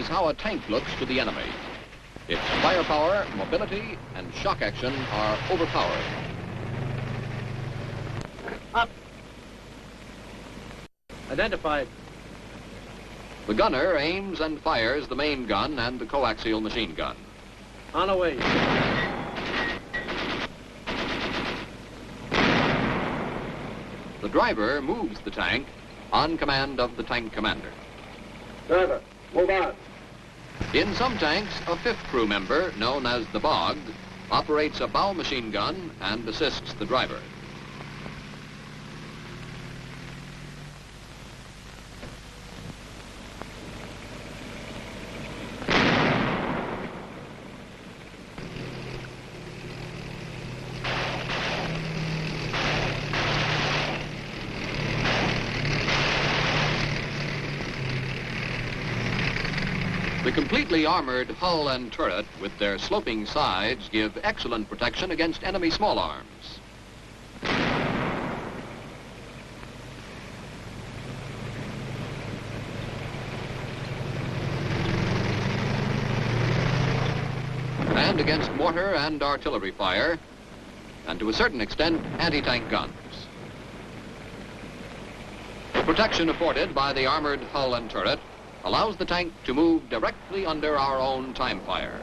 is how a tank looks to the enemy. Its firepower, mobility, and shock action are overpowering. Up. Identified. The gunner aims and fires the main gun and the coaxial machine gun. On the way. The driver moves the tank on command of the tank commander. Driver, move on. In some tanks, a fifth crew member, known as the bog, operates a bow machine gun and assists the driver. The completely armored hull and turret with their sloping sides give excellent protection against enemy small arms. And against mortar and artillery fire, and to a certain extent, anti-tank guns. The protection afforded by the armored hull and turret allows the tank to move directly under our own time fire.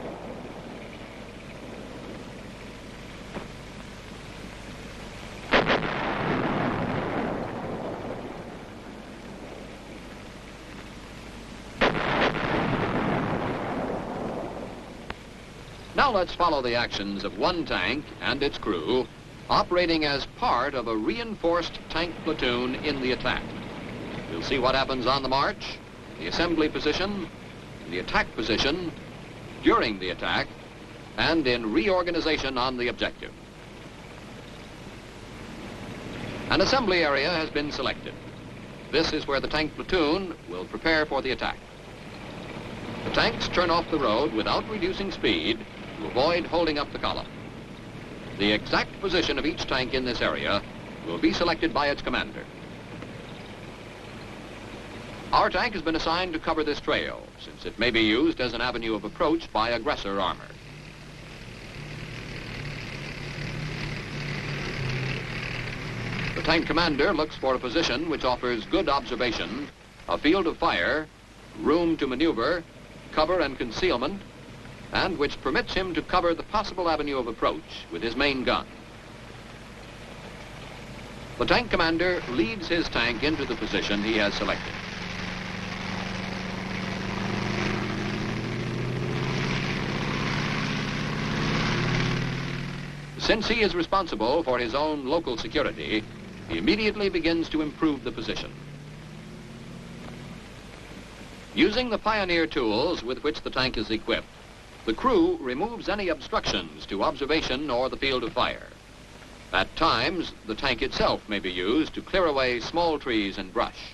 Now let's follow the actions of one tank and its crew operating as part of a reinforced tank platoon in the attack. We'll see what happens on the march, the assembly position, the attack position, during the attack, and in reorganization on the objective. An assembly area has been selected. This is where the tank platoon will prepare for the attack. The tanks turn off the road without reducing speed to avoid holding up the column. The exact position of each tank in this area will be selected by its commander. Our tank has been assigned to cover this trail, since it may be used as an avenue of approach by aggressor armor. The tank commander looks for a position which offers good observation, a field of fire, room to maneuver, cover and concealment, and which permits him to cover the possible avenue of approach with his main gun. The tank commander leads his tank into the position he has selected. Since he is responsible for his own local security, he immediately begins to improve the position. Using the pioneer tools with which the tank is equipped, the crew removes any obstructions to observation or the field of fire. At times, the tank itself may be used to clear away small trees and brush.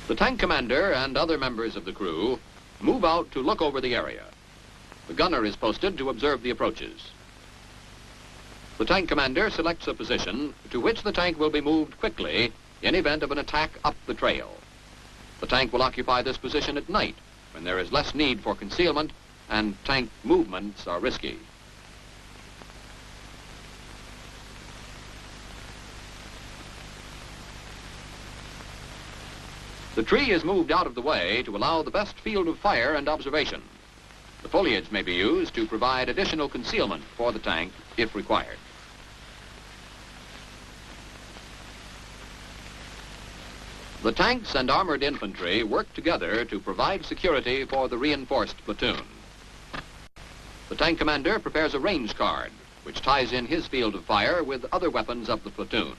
The tank commander and other members of the crew move out to look over the area. The gunner is posted to observe the approaches. The tank commander selects a position to which the tank will be moved quickly in event of an attack up the trail. The tank will occupy this position at night when there is less need for concealment and tank movements are risky. The tree is moved out of the way to allow the best field of fire and observation. The foliage may be used to provide additional concealment for the tank if required. The tanks and armored infantry work together to provide security for the reinforced platoon. The tank commander prepares a range card, which ties in his field of fire with other weapons of the platoon.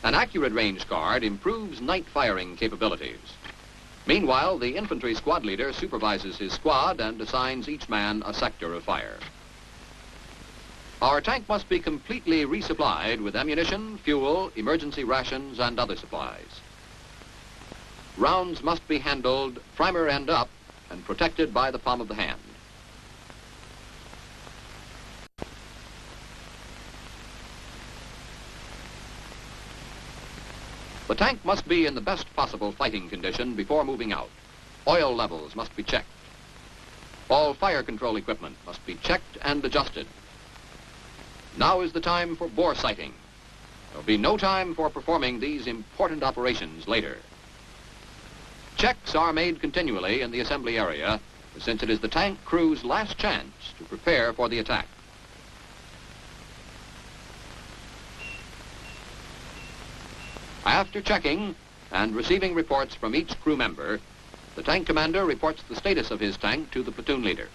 An accurate range card improves night firing capabilities. Meanwhile, the infantry squad leader supervises his squad and assigns each man a sector of fire. Our tank must be completely resupplied with ammunition, fuel, emergency rations, and other supplies. Rounds must be handled primer end up and protected by the palm of the hand. The tank must be in the best possible fighting condition before moving out. Oil levels must be checked. All fire control equipment must be checked and adjusted. Now is the time for bore sighting. There will be no time for performing these important operations later. Checks are made continually in the assembly area, since it is the tank crew's last chance to prepare for the attack. After checking and receiving reports from each crew member, the tank commander reports the status of his tank to the platoon leader.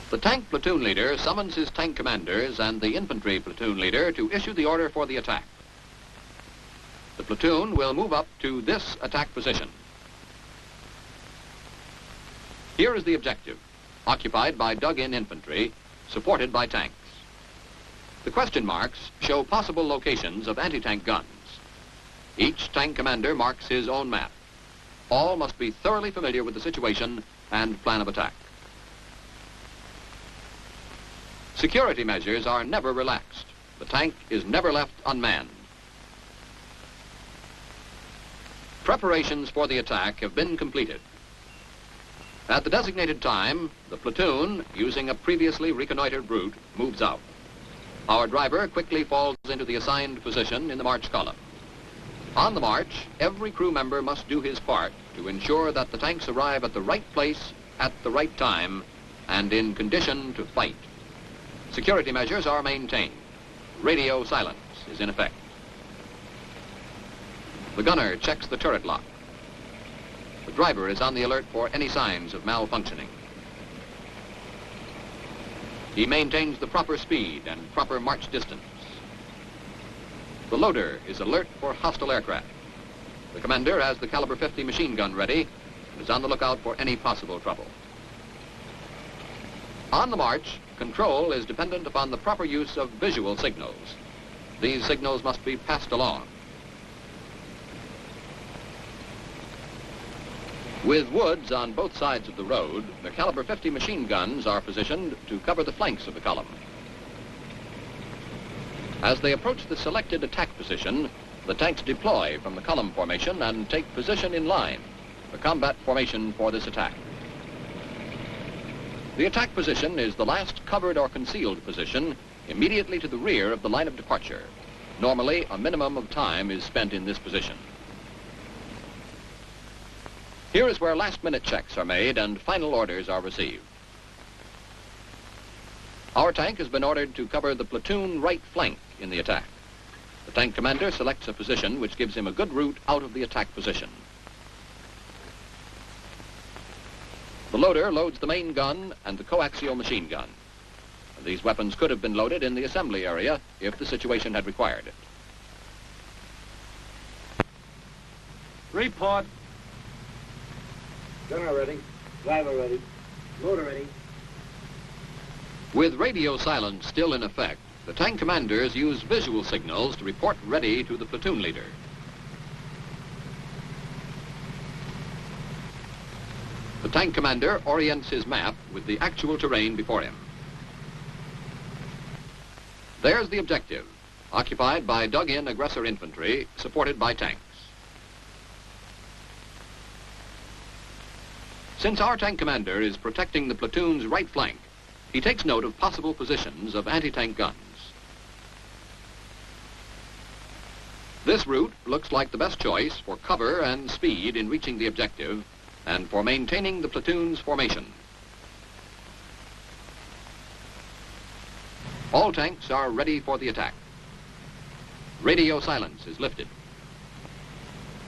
The tank platoon leader summons his tank commanders and the infantry platoon leader to issue the order for the attack. The platoon will move up to this attack position. Here is the objective, occupied by dug-in infantry, supported by tanks. The question marks show possible locations of anti-tank guns. Each tank commander marks his own map. All must be thoroughly familiar with the situation and plan of attack. Security measures are never relaxed. The tank is never left unmanned. Preparations for the attack have been completed. At the designated time, the platoon, using a previously reconnoitered route, moves out. Our driver quickly falls into the assigned position in the march column. On the march, every crew member must do his part to ensure that the tanks arrive at the right place at the right time and in condition to fight. Security measures are maintained. Radio silence is in effect. The gunner checks the turret lock. The driver is on the alert for any signs of malfunctioning. He maintains the proper speed and proper march distance. The loader is alert for hostile aircraft. The commander has the caliber 50 machine gun ready and is on the lookout for any possible trouble. On the march, control is dependent upon the proper use of visual signals. These signals must be passed along. With woods on both sides of the road, the caliber 50 machine guns are positioned to cover the flanks of the column. As they approach the selected attack position, the tanks deploy from the column formation and take position in line, the combat formation for this attack. The attack position is the last covered or concealed position immediately to the rear of the line of departure. Normally, a minimum of time is spent in this position. Here is where last-minute checks are made and final orders are received. Our tank has been ordered to cover the platoon right flank in the attack. The tank commander selects a position which gives him a good route out of the attack position. The loader loads the main gun and the coaxial machine gun. These weapons could have been loaded in the assembly area if the situation had required it. Report. Gunner ready. Driver ready. Loader ready. With radio silence still in effect, the tank commanders use visual signals to report ready to the platoon leader. The tank commander orients his map with the actual terrain before him. There's the objective, occupied by dug-in aggressor infantry, supported by tanks. Since our tank commander is protecting the platoon's right flank, he takes note of possible positions of anti-tank guns. This route looks like the best choice for cover and speed in reaching the objective and for maintaining the platoon's formation. All tanks are ready for the attack. Radio silence is lifted.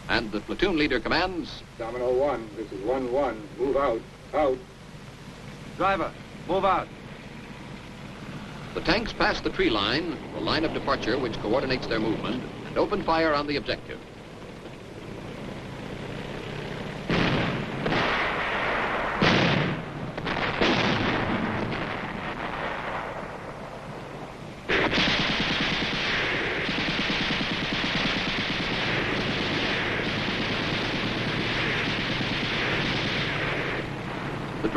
And the platoon leader commands, Domino 1, this is 1-1. Move out. Out. Driver, move out. the tanks pass the tree line, the line of departure which coordinates their movement, and open fire on the objective.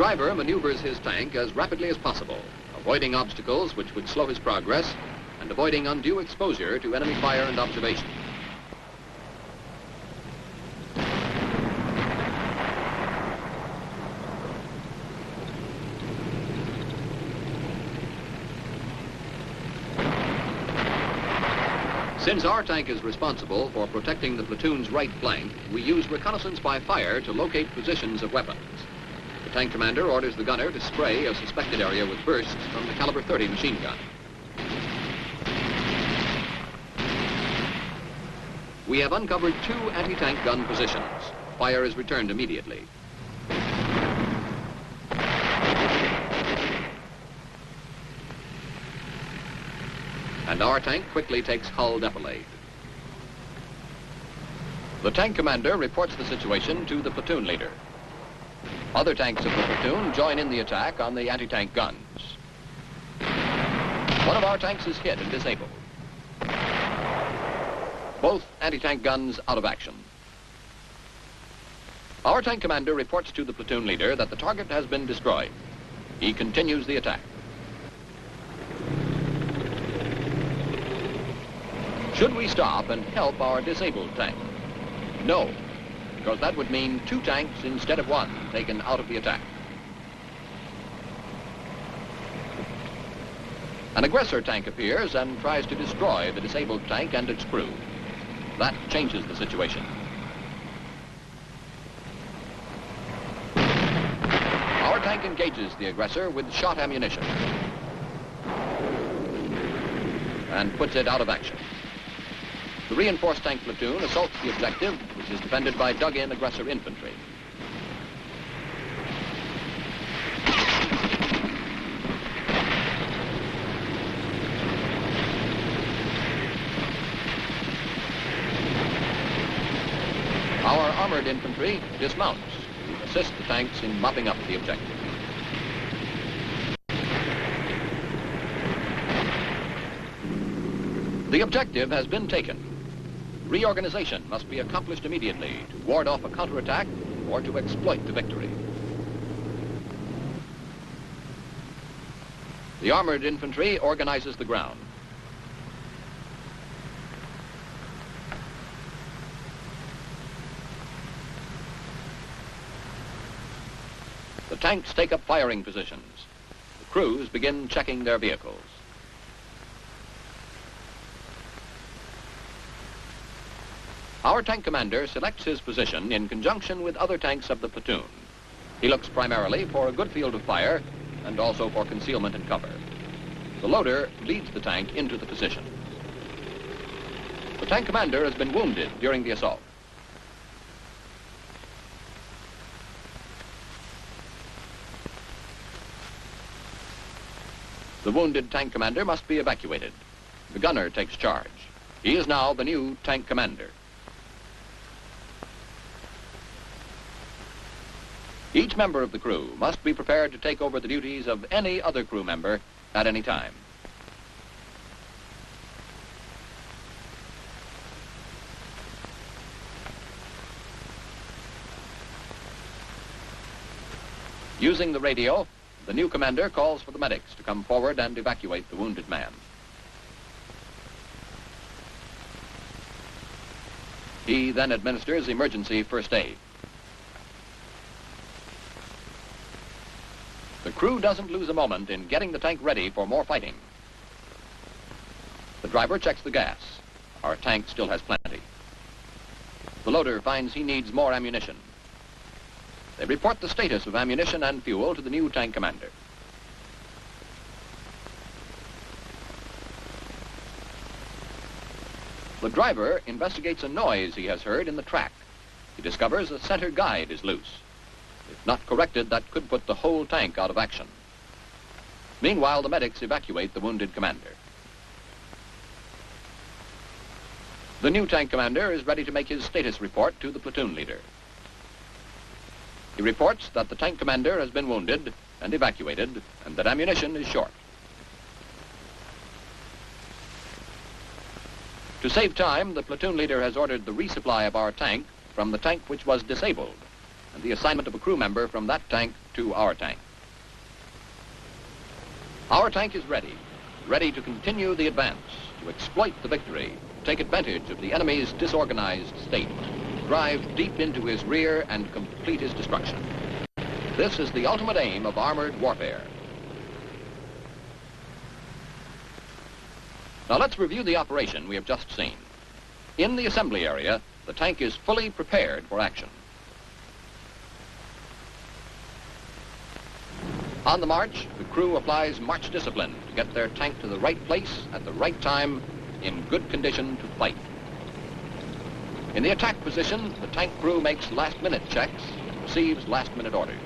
driver maneuvers his tank as rapidly as possible, avoiding obstacles which would slow his progress and avoiding undue exposure to enemy fire and observation. Since our tank is responsible for protecting the platoon's right flank, we use reconnaissance by fire to locate positions of weapons. The tank commander orders the gunner to spray a suspected area with bursts from the caliber .30 machine gun. We have uncovered 2 anti-tank gun positions. Fire is returned immediately. And our tank quickly takes hull defilade. The tank commander reports the situation to the platoon leader. Other tanks of the platoon join in the attack on the anti-tank guns. One of our tanks is hit and disabled. Both anti-tank guns out of action. Our tank commander reports to the platoon leader that the target has been destroyed. He continues the attack. Should we stop and help our disabled tank? No, because that would mean 2 tanks instead of 1 taken out of the attack. An aggressor tank appears and tries to destroy the disabled tank and its crew. That changes the situation. Our tank engages the aggressor with shot ammunition and puts it out of action. The reinforced tank platoon assaults the objective, which is defended by dug-in aggressor infantry. Our armored infantry dismounts to assist the tanks in mopping up the objective. The objective has been taken. Reorganization must be accomplished immediately to ward off a counterattack or to exploit the victory. The armored infantry organizes the ground. The tanks take up firing positions. The crews begin checking their vehicles. Our tank commander selects his position in conjunction with other tanks of the platoon. He looks primarily for a good field of fire and also for concealment and cover. The loader leads the tank into the position. The tank commander has been wounded during the assault. The wounded tank commander must be evacuated. The gunner takes charge. He is now the new tank commander. Each member of the crew must be prepared to take over the duties of any other crew member at any time. Using the radio, the new commander calls for the medics to come forward and evacuate the wounded man. He then administers emergency first aid. The crew doesn't lose a moment in getting the tank ready for more fighting. The driver checks the gas. Our tank still has plenty. The loader finds he needs more ammunition. They report the status of ammunition and fuel to the new tank commander. The driver investigates a noise he has heard in the track. He discovers a center guide is loose. If not corrected, that could put the whole tank out of action. Meanwhile, the medics evacuate the wounded commander. The new tank commander is ready to make his status report to the platoon leader. He reports that the tank commander has been wounded and evacuated, and that ammunition is short. To save time, the platoon leader has ordered the resupply of our tank from the tank which was disabled. and the assignment of a crew member from that tank to our tank. Our tank is ready to continue the advance, to exploit the victory, take advantage of the enemy's disorganized state, drive deep into his rear and complete his destruction. This is the ultimate aim of armored warfare. Now let's review the operation we have just seen. In the assembly area, the tank is fully prepared for action. On the march, the crew applies march discipline to get their tank to the right place at the right time in good condition to fight. In the attack position, the tank crew makes last-minute checks and receives last-minute orders.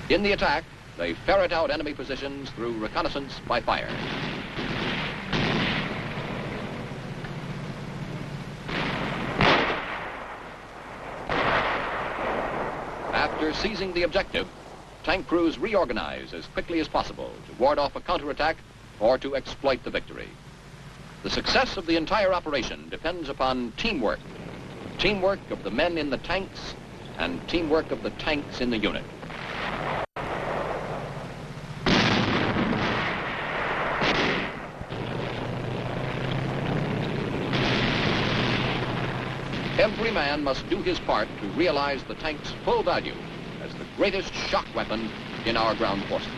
In the attack, they ferret out enemy positions through reconnaissance by fire. After seizing the objective, tank crews reorganize as quickly as possible to ward off a counterattack or to exploit the victory. The success of the entire operation depends upon teamwork. Teamwork of the men in the tanks and teamwork of the tanks in the unit. Every man must do his part to realize the tank's full value as the greatest shock weapon in our ground forces.